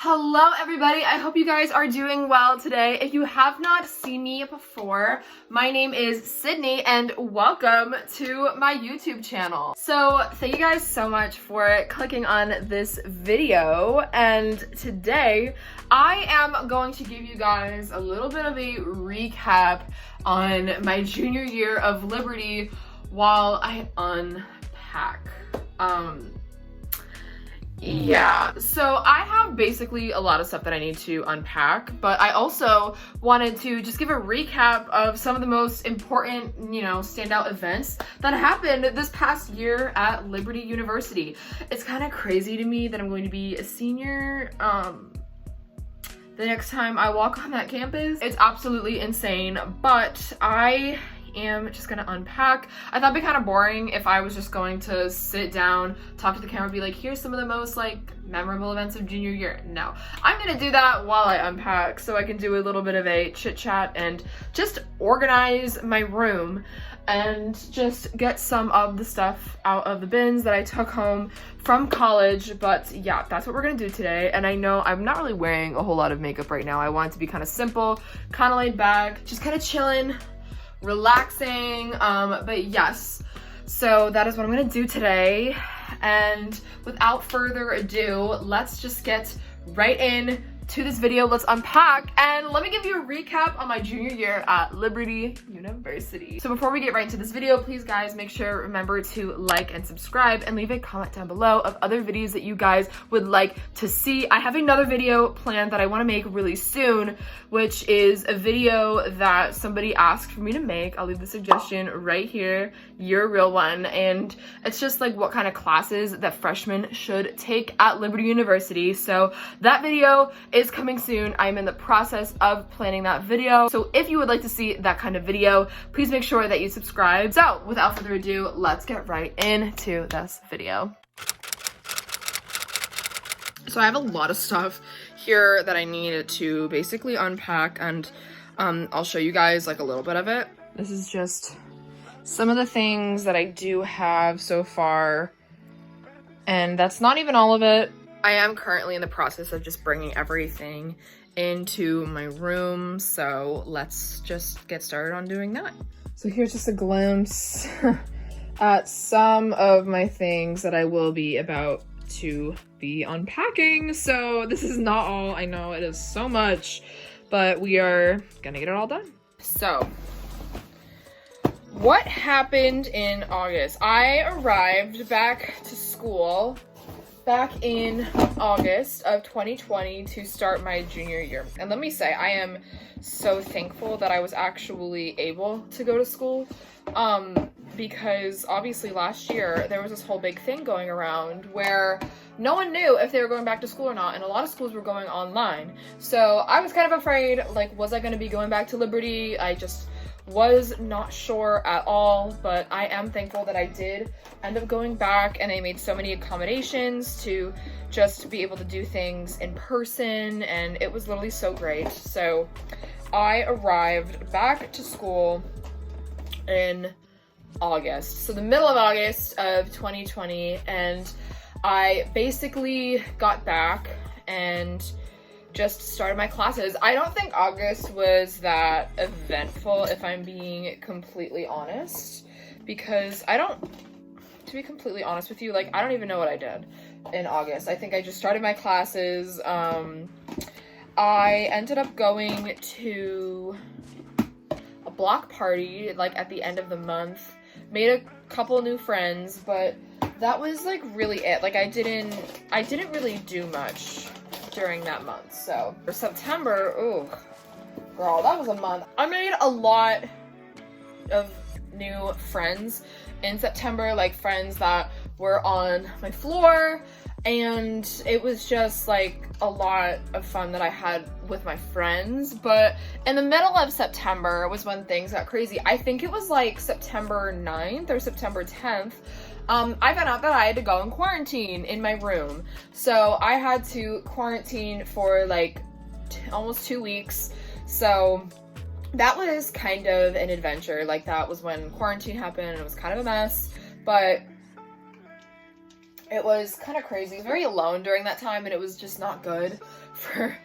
Hello everybody, I hope you guys are doing well today. If you have not seen me before, my name is Sydney and welcome to my YouTube channel. So thank you guys so much for clicking on this video, and today I am going to give you guys a little bit of a recap on my junior year of Liberty while I unpack. Yeah, so I have basically a lot of stuff that I need to unpack, but I also wanted to just give a recap of some of the most important, standout events that happened this past year at Liberty University. It's kind of crazy to me that I'm going to be a senior the next time I walk on that campus. It's absolutely insane, but I am just gonna unpack. I thought it'd be kind of boring if I was just going to sit down, talk to the camera, be like, here's some of the most memorable events of junior year. No, I'm gonna do that while I unpack so I can do a little bit of a chit chat and just organize my room and just get some of the stuff out of the bins that I took home from college. But yeah, that's what we're gonna do today. And I know I'm not really wearing a whole lot of makeup right now. I want it to be kind of simple, kind of laid back, just kind of chilling, relaxing, but yes, so that is what I'm gonna do today. And without further ado, let's just get right in to this video. Let's unpack and let me give you a recap on my junior year at Liberty University. So before we get right into this video, please guys, make sure remember to like and subscribe and leave a comment down below of other videos that you guys would like to see. I have another video planned that I want to make really soon, which is a video that somebody asked for me to make. I'll leave the suggestion right here, your real one, and it's just what kind of classes that freshmen should take at Liberty University. So that video is coming soon. I'm in the process of planning that video. So if you would like to see that kind of video, please make sure that you subscribe. So without further ado, let's get right into this video. So I have a lot of stuff here that I need to basically unpack, and I'll show you guys a little bit of it. This is just some of the things that I do have so far, and that's not even all of it. I am currently in the process of just bringing everything into my room, so let's just get started on doing that. So here's just a glimpse at some of my things that I will be about to be unpacking. So this is not all. I know it is so much, but we are gonna get it all done. So what happened in August? I arrived back to school back in August of 2020 to start my junior year. And let me say, I am so thankful that I was actually able to go to school, because obviously last year there was this whole big thing going around where no one knew if they were going back to school or not, and a lot of schools were going online. So I was kind of afraid, was I going to be going back to Liberty? I just was not sure at all, but I am thankful that I did end up going back, and I made so many accommodations to just be able to do things in person, and it was literally so great. So I arrived back to school in August, so the middle of August of 2020, and I basically got back and just started my classes. I don't think August was that eventful, if I'm being completely honest, because to be completely honest with you, I don't even know what I did in August. I think I just started my classes. I ended up going to a block party at the end of the month, made a couple new friends, but that was really it. I didn't really do much during that month. So for September, ooh, girl, that was a month. I made a lot of new friends in September, friends that were on my floor, and it was just a lot of fun that I had with my friends. But in the middle of September was when things got crazy. I think it was September 9th or September 10th. I found out that I had to go in quarantine in my room. So I had to quarantine for almost 2 weeks. So that was kind of an adventure. That was when quarantine happened, and it was kind of a mess, but It was kind of crazy. I was very alone during that time, and it was just not good for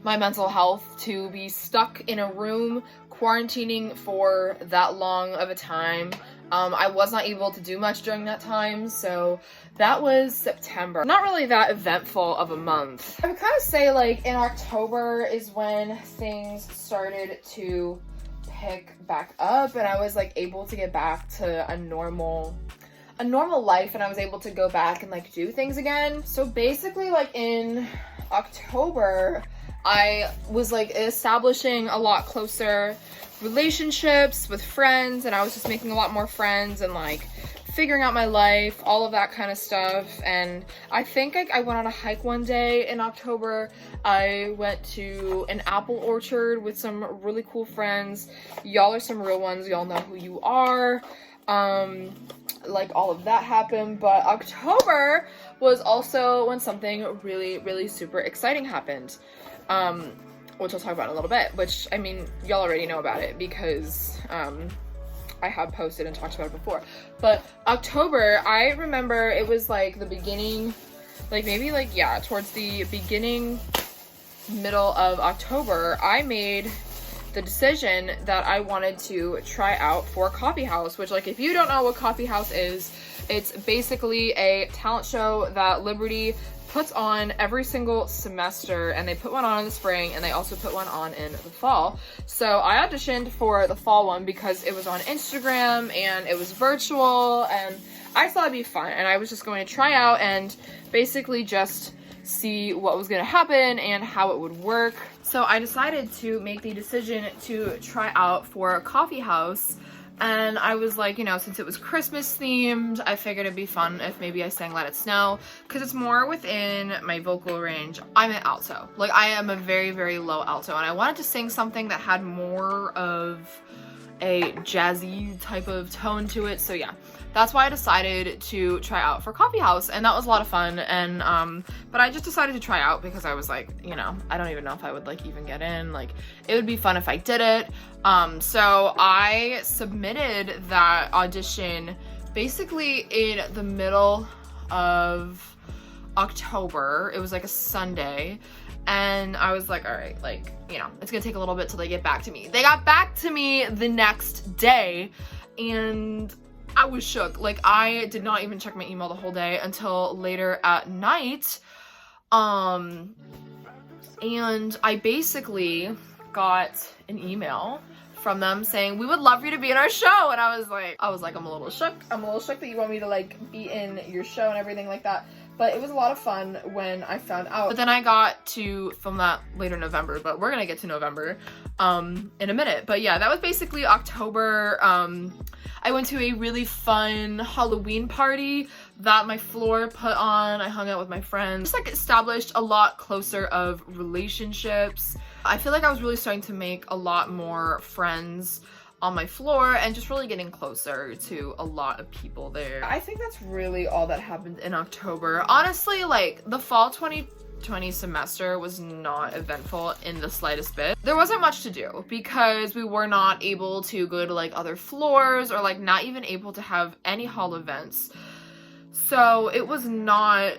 my mental health to be stuck in a room quarantining for that long of a time. I was not able to do much during that time, so that was September. Not really that eventful of a month. I would kind of say like in October is when things started to pick back up, and I was like able to get back to a normal life, and I was able to go back and like do things again. So basically like in October, I was like establishing a lot closer relationships with friends, and I was just making a lot more friends and like figuring out my life, all of that kind of stuff. And I think I went on a hike one day in October. I went to an apple orchard with some really cool friends. Y'all are some real ones. Y'all know who you are. Like all of that happened. But October was also when something really, really super exciting happened. Which I'll talk about in a little bit, which, I mean, y'all already know about it because, I have posted and talked about it before. But October, I remember it was like the beginning, like maybe like, yeah, towards the beginning, middle of October, I made the decision that I wanted to try out for Coffee House, which, like, if you don't know what Coffee House is, it's basically a talent show that Liberty puts on every single semester, and they put one on in the spring, and they also put one on in the fall. So I auditioned for the fall one because it was on Instagram and it was virtual, and I thought it'd be fun, and I was just going to try out and basically just see what was going to happen and how it would work. So I decided to make the decision to try out for Coffee House. And I was like, you know, since it was Christmas themed, I figured it'd be fun if maybe I sang Let It Snow, because it's more within my vocal range. I'm an alto. Like, I am a very, very low alto, and I wanted to sing something that had more of a jazzy type of tone to it. So yeah, that's why I decided to try out for Coffee House, and that was a lot of fun. And but I just decided to try out because I was like, you know, I don't even know if I would like even get in. Like, it would be fun if I did it. So I submitted that audition basically in the middle of October. It was like a Sunday. And I was like, all right, like, you know, it's gonna take a little bit till they get back to me. They got back to me the next day, and I was shook. Like, I did not even check my email the whole day until later at night. And I basically got an email from them saying, we would love for you to be in our show. And I was like, I'm a little shook. I'm a little shook that you want me to like be in your show and everything like that. But it was a lot of fun when I found out. But then I got to film that later in November, but we're gonna get to November in a minute. But yeah, that was basically October. I went to a really fun Halloween party that my floor put on. I hung out with my friends. Just like established a lot closer of relationships. I feel like I was really starting to make a lot more friends on my floor and just really getting closer to a lot of people there. I think that's really all that happened in October. Honestly, like, the fall 2020 semester was not eventful in the slightest bit. There wasn't much to do because we were not able to go to like other floors or like not even able to have any hall events. So it was not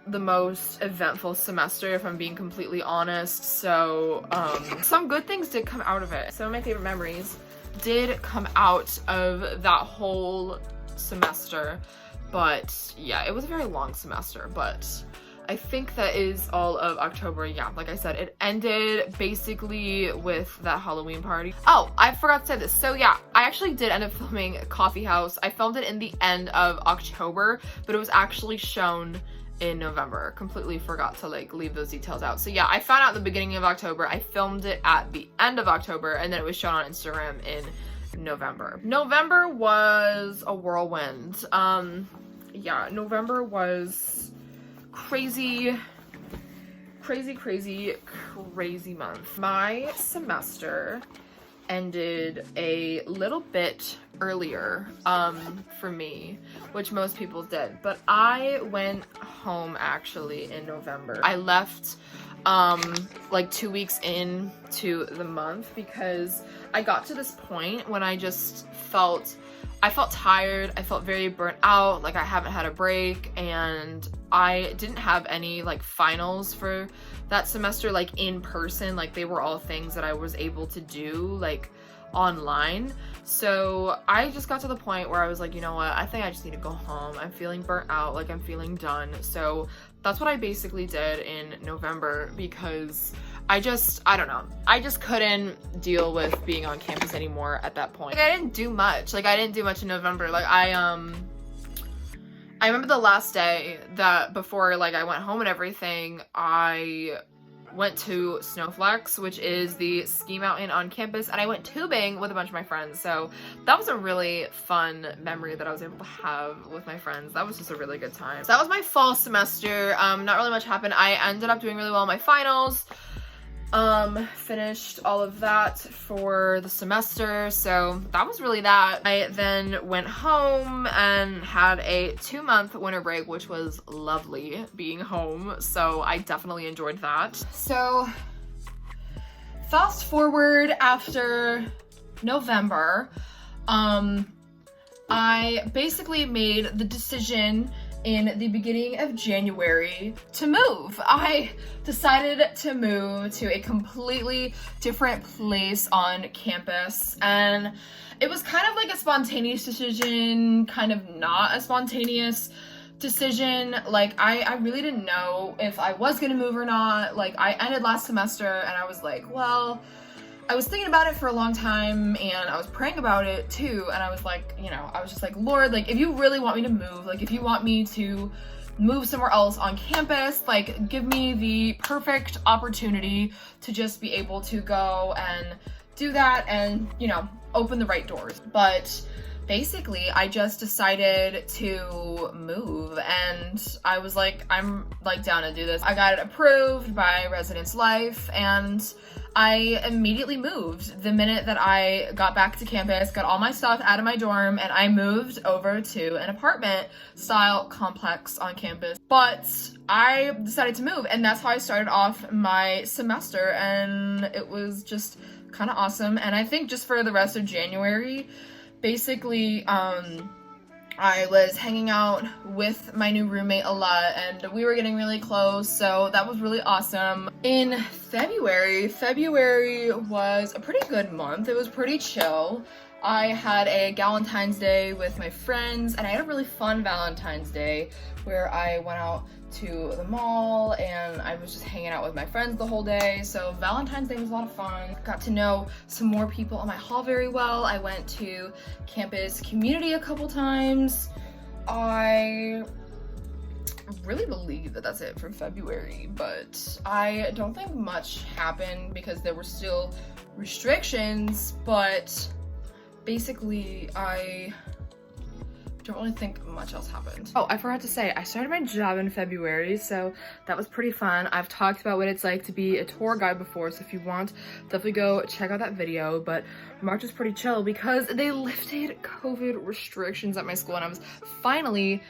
the most eventful semester, if I'm being completely honest. So some good things did come out of it. Some of my favorite memories did come out of that whole semester, but yeah, it was a very long semester. But I think that is all of October. Yeah, like I said, it ended basically with that Halloween party. Oh, I forgot to say this. So yeah, I actually did end up filming Coffee House. I filmed it in the end of October, but it was actually shown in November. Completely forgot to like leave those details out. So yeah, I found out at the beginning of October. I filmed it at the end of October, and then it was shown on Instagram in November. November was a whirlwind. Yeah, November was crazy month. My semester ended a little bit earlier for me, which most people did, but I went home actually in November. I left like 2 weeks into the month because I got to this point when I just felt tired. I felt very burnt out, like I haven't had a break, and I didn't have any like finals for that semester like in person. Like they were all things that I was able to do like online. So I just got to the point where I was like, you know what, I think I just need to go home. I'm feeling burnt out, like I'm feeling done. So that's what I basically did in November, because I don't know, I just couldn't deal with being on campus anymore at that point. Like, I didn't do much. Like I didn't do much in November. Like I remember the last day that before like I went home and everything, I went to Snowflex, which is the ski mountain on campus, and I went tubing with a bunch of my friends. So that was a really fun memory that I was able to have with my friends. That was just a really good time. So that was my fall semester. Not really much happened. I ended up doing really well in my finals. Finished all of that for the semester, so that was really that. I then went home and had a 2-month winter break, which was lovely being home, so I definitely enjoyed that. So fast forward after November, I basically made the decision in the beginning of January to move. I decided to move to a completely different place on campus, and it was kind of like a spontaneous decision, kind of not a spontaneous decision. Like I really didn't know if I was gonna move or not. Like I ended last semester and I was like, well, I was thinking about it for a long time, and I was praying about it too, and I was like, you know, I was just like, Lord, like if you really want me to move, like if you want me to move somewhere else on campus, like give me the perfect opportunity to just be able to go and do that and, you know, open the right doors. But basically I just decided to move, and I was like, I'm like down to do this. I got it approved by Residence Life, and I immediately moved the minute that I got back to campus, got all my stuff out of my dorm, and I moved over to an apartment style complex on campus. But I decided to move, and that's how I started off my semester, and it was just kind of awesome. And I think just for the rest of January, basically, I was hanging out with my new roommate a lot, and we were getting really close, so that was really awesome. In February was a pretty good month. It was pretty chill. I had a Galentine's Day with my friends, and I had a really fun Valentine's Day where I went out to the mall and I was just hanging out with my friends the whole day. So Valentine's Day was a lot of fun. Got to know some more people in my hall very well. I went to campus community a couple times. I really believe that that's it for February, but I don't think much happened because there were still restrictions, but basically I don't really think much else happened. Oh, I forgot to say, I started my job in February, so that was pretty fun. I've talked about what it's like to be a tour guide before, so if you want, definitely go check out that video. But March was pretty chill because they lifted COVID restrictions at my school, and I was finally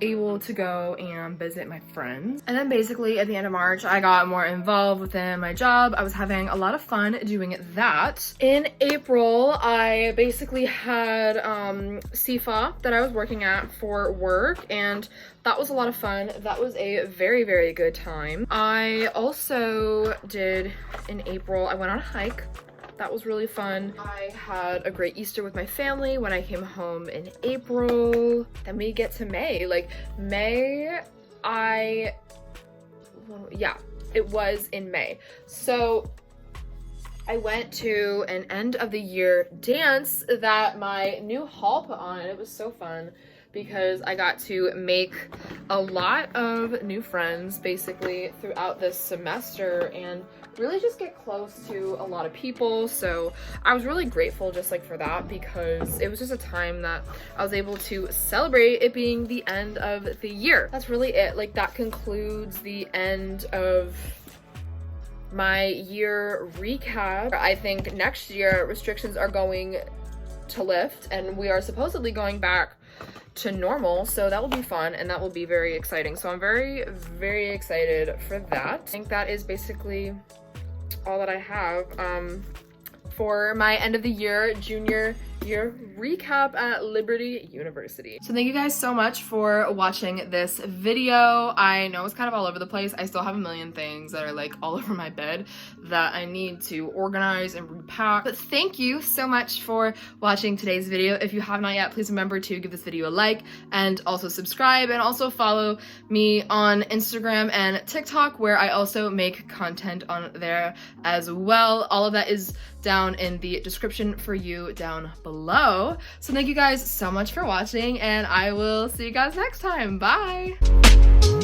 able to go and visit my friends. And then basically at the end of March, I got more involved within my job. I was having a lot of fun doing that. In April, I basically had CFA that I was working at for work, and that was a lot of fun. That was a very, very good time. I also did, in April, I went on a hike. That was really fun. I had a great Easter with my family when I came home in April. Then we get to May. Like May, it was in May. So I went to an end of the year dance that my new hall put on, and it was so fun because I got to make a lot of new friends basically throughout this semester and really just get close to a lot of people. So I was really grateful just like for that, because it was just a time that I was able to celebrate it being the end of the year. That's really it. Like that concludes the end of my year recap. I think next year restrictions are going to lift and we are supposedly going back to normal, so that will be fun and that will be very exciting. So I'm very, very excited for that. I think that is basically all that I have for my end of the year junior your recap at Liberty University. So thank you guys so much for watching this video. I know it's kind of all over the place. I still have a million things that are like all over my bed that I need to organize and repack. But thank you so much for watching today's video. If you have not yet, please remember to give this video a like and also subscribe, and also follow me on Instagram and TikTok, where I also make content on there as well. All of that is down in the description for you down below. So thank you guys so much for watching, and I will see you guys next time. Bye!